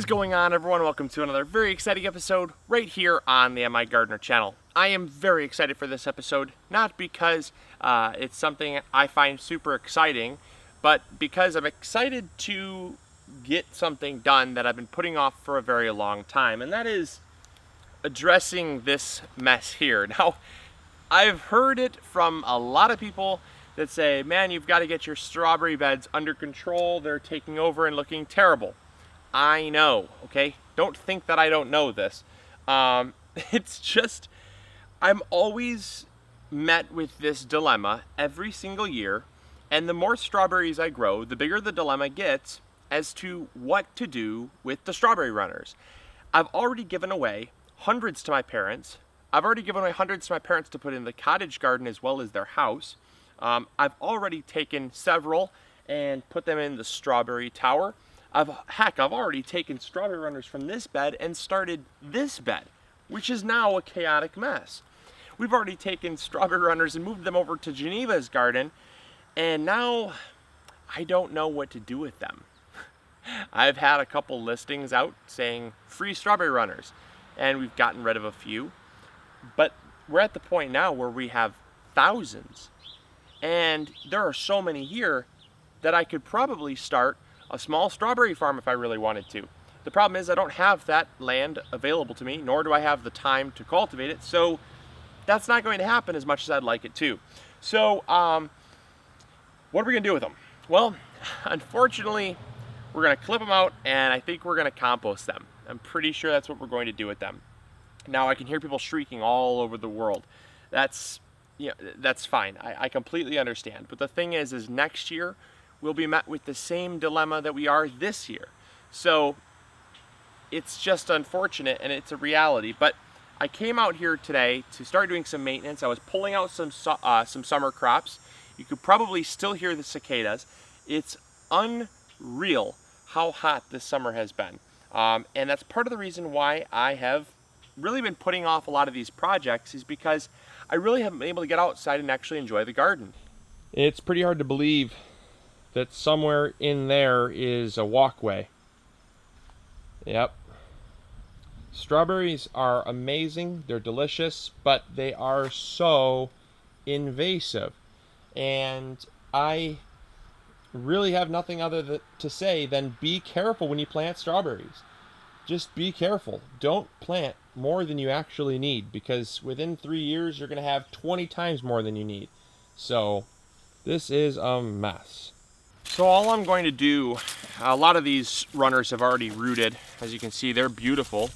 going on, everyone? Welcome to another very exciting episode right here on the MIgardener channel. I am very excited for this episode, not because it's something I find super exciting, but because I'm excited to get something done that I've been putting off for a very long time, and that is addressing this mess here. Now, I've heard it from a lot of people that say, man, you've got to get your strawberry beds under control. They're taking over and looking terrible. I know, okay? Don't think that I don't know this. It's just, I'm always met with this dilemma every single year, and the more strawberries I grow, the bigger the dilemma gets as to what to do with the strawberry runners. I've already given away hundreds to my parents. I've already given away hundreds to my parents to put in the cottage garden as well as their house. I've already taken several and put them in the strawberry tower. I've already taken strawberry runners from this bed and started this bed, which is now a chaotic mess. We've already taken strawberry runners and moved them over to Geneva's garden, and now I don't know what to do with them. I've had a couple listings out saying free strawberry runners, and we've gotten rid of a few, but we're at the point now where we have thousands, and there are so many here that I could probably start a small strawberry farm if I really wanted to. The problem is I don't have that land available to me, nor do I have the time to cultivate it, so that's not going to happen as much as I'd like it to. So what are we gonna do with them? Well, unfortunately, we're gonna clip them out, and I think we're gonna compost them. I'm pretty sure that's what we're going to do with them. Now, I can hear people shrieking all over the world. That's fine. I completely understand. But the thing is next year, we'll be met with the same dilemma that we are this year. So it's just unfortunate, and it's a reality. But I came out here today to start doing some maintenance. I was pulling out some summer crops. You could probably still hear the cicadas. It's unreal how hot this summer has been. And that's part of the reason why I have really been putting off a lot of these projects, is because I really haven't been able to get outside and actually enjoy the garden. It's pretty hard to believe that somewhere in there is a walkway. Yep. Strawberries are amazing, they're delicious, but they are so invasive. And I really have nothing other to say than be careful when you plant strawberries. Just be careful. Don't plant more than you actually need, because within 3 years you're going to have 20 times more than you need. So this is a mess. So all I'm going to do, a lot of these runners have already rooted. As you can see, they're beautiful.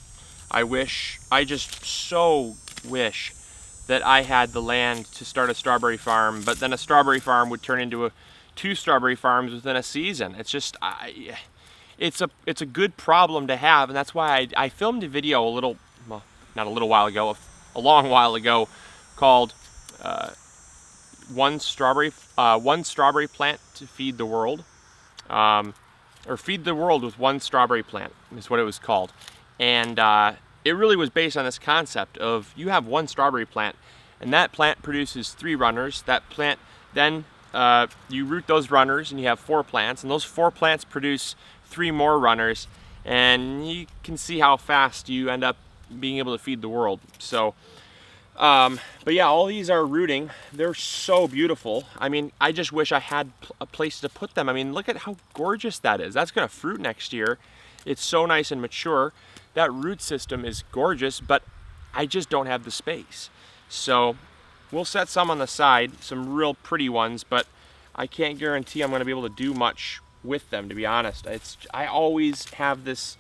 I just so wish that I had the land to start a strawberry farm, but then a strawberry farm would turn into two strawberry farms within a season. It's just, it's a good problem to have, and that's why I filmed a video not a little while ago, a long while ago, called one strawberry plant to feed the world, or feed the world with one strawberry plant is what it was called. And it really was based on this concept of, you have one strawberry plant, and that plant produces 3 runners. That plant, then you root those runners, and you have 4 plants, and those 4 plants produce 3 more runners, and you can see how fast you end up being able to feed the world. So but yeah, all these are rooting. They're so beautiful. I mean, I just wish I had a place to put them. I mean, look at how gorgeous that is. That's gonna fruit next year. It's so nice and mature. That root system is gorgeous, but I just don't have the space. So we'll set some on the side, some real pretty ones, but I can't guarantee I'm gonna be able to do much with them, to be honest. I always have this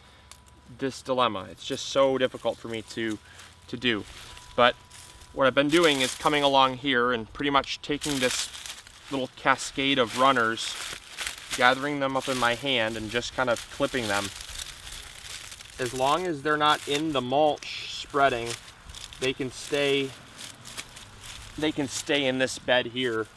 dilemma. It's just so difficult for me to do. But what I've been doing is coming along here and pretty much taking this little cascade of runners, gathering them up in my hand and just kind of clipping them. As long as they're not in the mulch spreading, they can stay in this bed here.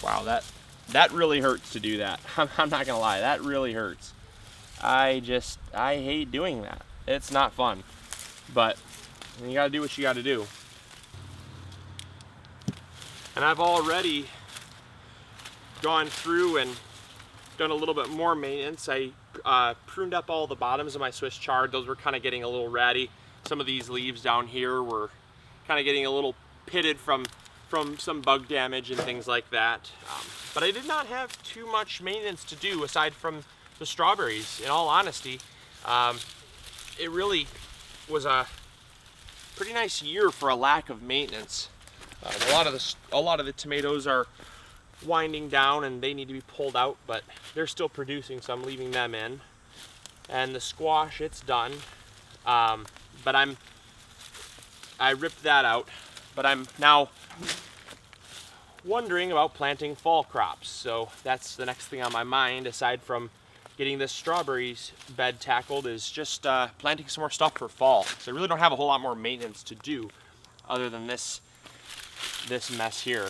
Wow, that really hurts to do that. I'm not gonna lie, that really hurts. I hate doing that. It's not fun, but you gotta do what you gotta do. And I've already gone through and done a little bit more maintenance. I pruned up all the bottoms of my Swiss chard. Those were kind of getting a little ratty. Some of these leaves down here were kind of getting a little pitted from some bug damage and things like that. But I did not have too much maintenance to do aside from the strawberries, in all honesty. It really was a pretty nice year for a lack of maintenance. A lot of the tomatoes are winding down and they need to be pulled out, but they're still producing, so I'm leaving them in. And the squash, it's done. But I ripped that out, but I'm now wondering about planting fall crops. So that's the next thing on my mind, aside from getting this strawberries bed tackled, is just planting some more stuff for fall. So I really don't have a whole lot more maintenance to do other than this mess here.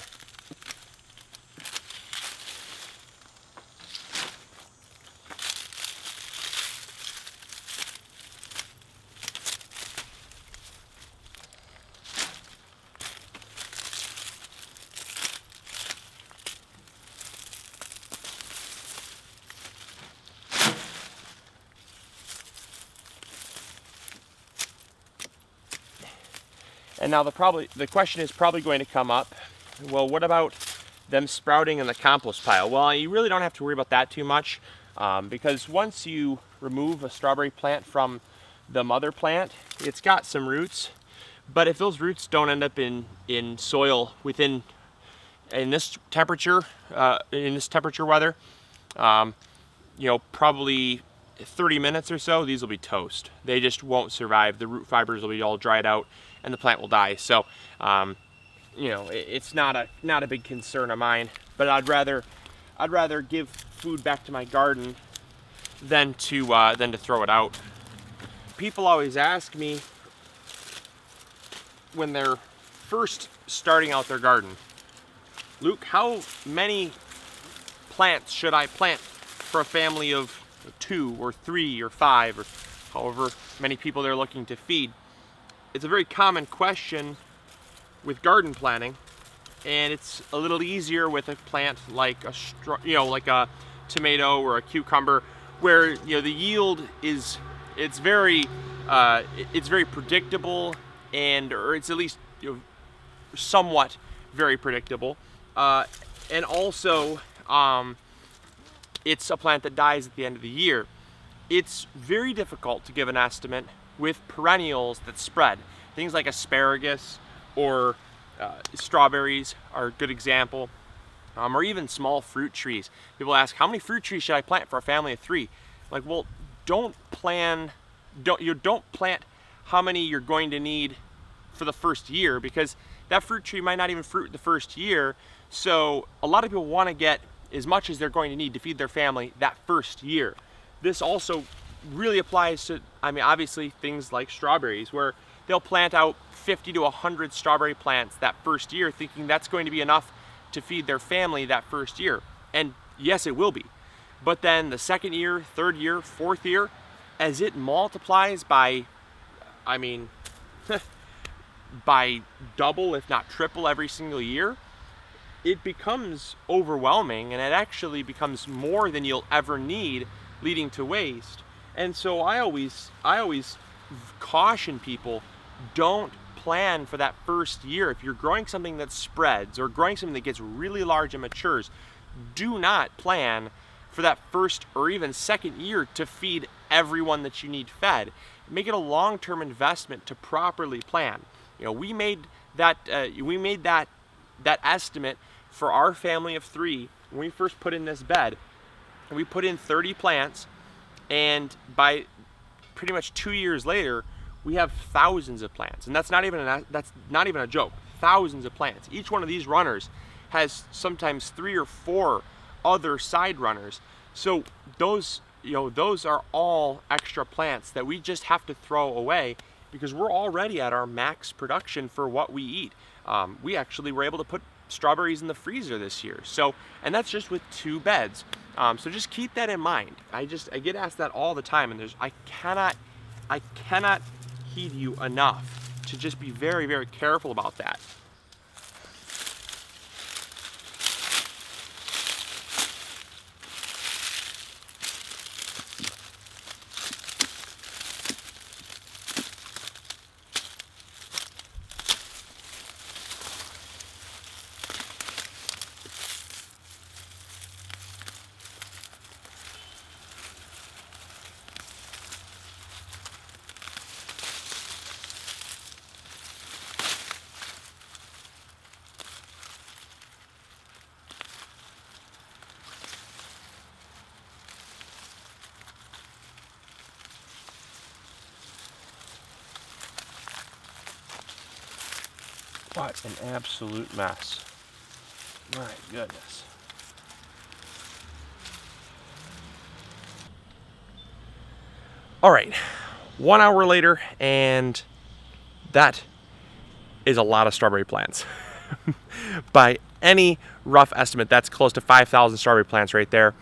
And now the question is probably going to come up, well, what about them sprouting in the compost pile? Well, you really don't have to worry about that too much, because once you remove a strawberry plant from the mother plant, it's got some roots, but if those roots don't end up in soil in this temperature weather, probably 30 minutes or so, these will be toast. They just won't survive. The root fibers will be all dried out and the plant will die. So, it's not a big concern of mine, but I'd rather give food back to my garden than to throw it out. People always ask me when they're first starting out their garden, Luke, how many plants should I plant for a family of 2 or 3 or 5 or however many people they're looking to feed? It's a very common question with garden planting, and it's a little easier with a plant like a tomato or a cucumber, where the yield is very predictable, or it's at least somewhat very predictable, and also it's a plant that dies at the end of the year. It's very difficult to give an estimate with perennials that spread. Things like asparagus or strawberries are a good example, or even small fruit trees. People ask, how many fruit trees should I plant for a family of 3? Like, well, don't plant how many you're going to need for the first year, because that fruit tree might not even fruit the first year. So a lot of people want to get as much as they're going to need to feed their family that first year. This also really applies to, obviously things like strawberries, where they'll plant out 50 to 100 strawberry plants that first year, thinking that's going to be enough to feed their family that first year. And yes, it will be. But then the second year, third year, fourth year, as it multiplies by double, if not triple, every single year, it becomes overwhelming, and it actually becomes more than you'll ever need, leading to waste. And so I always caution people, don't plan for that first year. If you're growing something that spreads or growing something that gets really large and matures, do not plan for that first or even second year to feed everyone that you need fed. Make it a long-term investment to properly plan. We made that estimate for our family of 3 when we first put in this bed. We put in 30 plants, and by pretty much 2 years later, we have thousands of plants. And that's not even a joke. Thousands of plants. Each one of these runners has sometimes 3 or 4 other side runners. So those are all extra plants that we just have to throw away, because we're already at our max production for what we eat. We actually were able to put strawberries in the freezer this year. So, and that's just with 2 beds. So just keep that in mind. I get asked that all the time, and I cannot heed you enough to just be very, very careful about that. What an absolute mess. My goodness. All right, 1 hour later, and that is a lot of strawberry plants. By any rough estimate, that's close to 5,000 strawberry plants right there.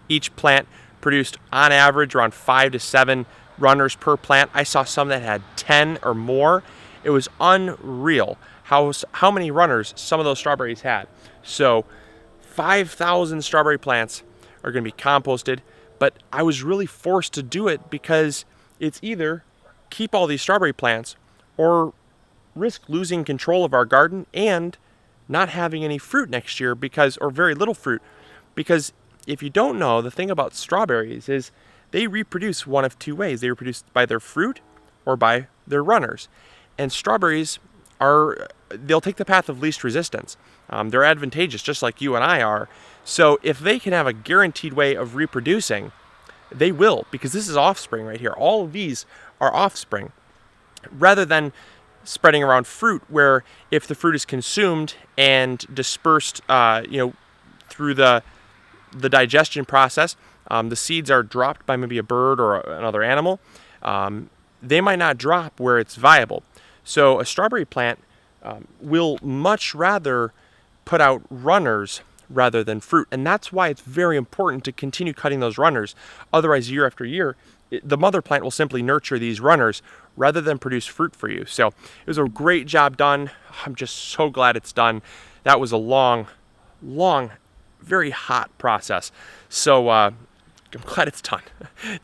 Each plant produced on average around 5 to 7 runners per plant. I saw some that had 10 or more. It was unreal how many runners some of those strawberries had. So 5,000 strawberry plants are going to be composted, but I was really forced to do it because it's either keep all these strawberry plants or risk losing control of our garden and not having any fruit next year or very little fruit. Because if you don't know, the thing about strawberries is they reproduce one of two ways. They reproduce by their fruit or by their runners. And strawberries they'll take the path of least resistance. They're advantageous, just like you and I are. So if they can have a guaranteed way of reproducing, they will, because this is offspring right here. All of these are offspring. Rather than spreading around fruit, where if the fruit is consumed and dispersed, through the digestion process, the seeds are dropped by maybe a bird or another animal. They might not drop where it's viable. So a strawberry plant will much rather put out runners rather than fruit. And that's why it's very important to continue cutting those runners. Otherwise, year after year, the mother plant will simply nurture these runners rather than produce fruit for you. So it was a great job done. I'm just so glad it's done. That was a long, very hot process. So I'm glad it's done.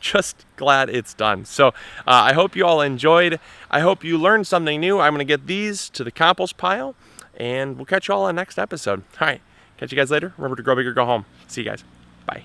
Just glad it's done. So I hope you all enjoyed. I hope you learned something new. I'm going to get these to the compost pile, and we'll catch you all on the next episode. All right. Catch you guys later. Remember to grow big or go home. See you guys. Bye.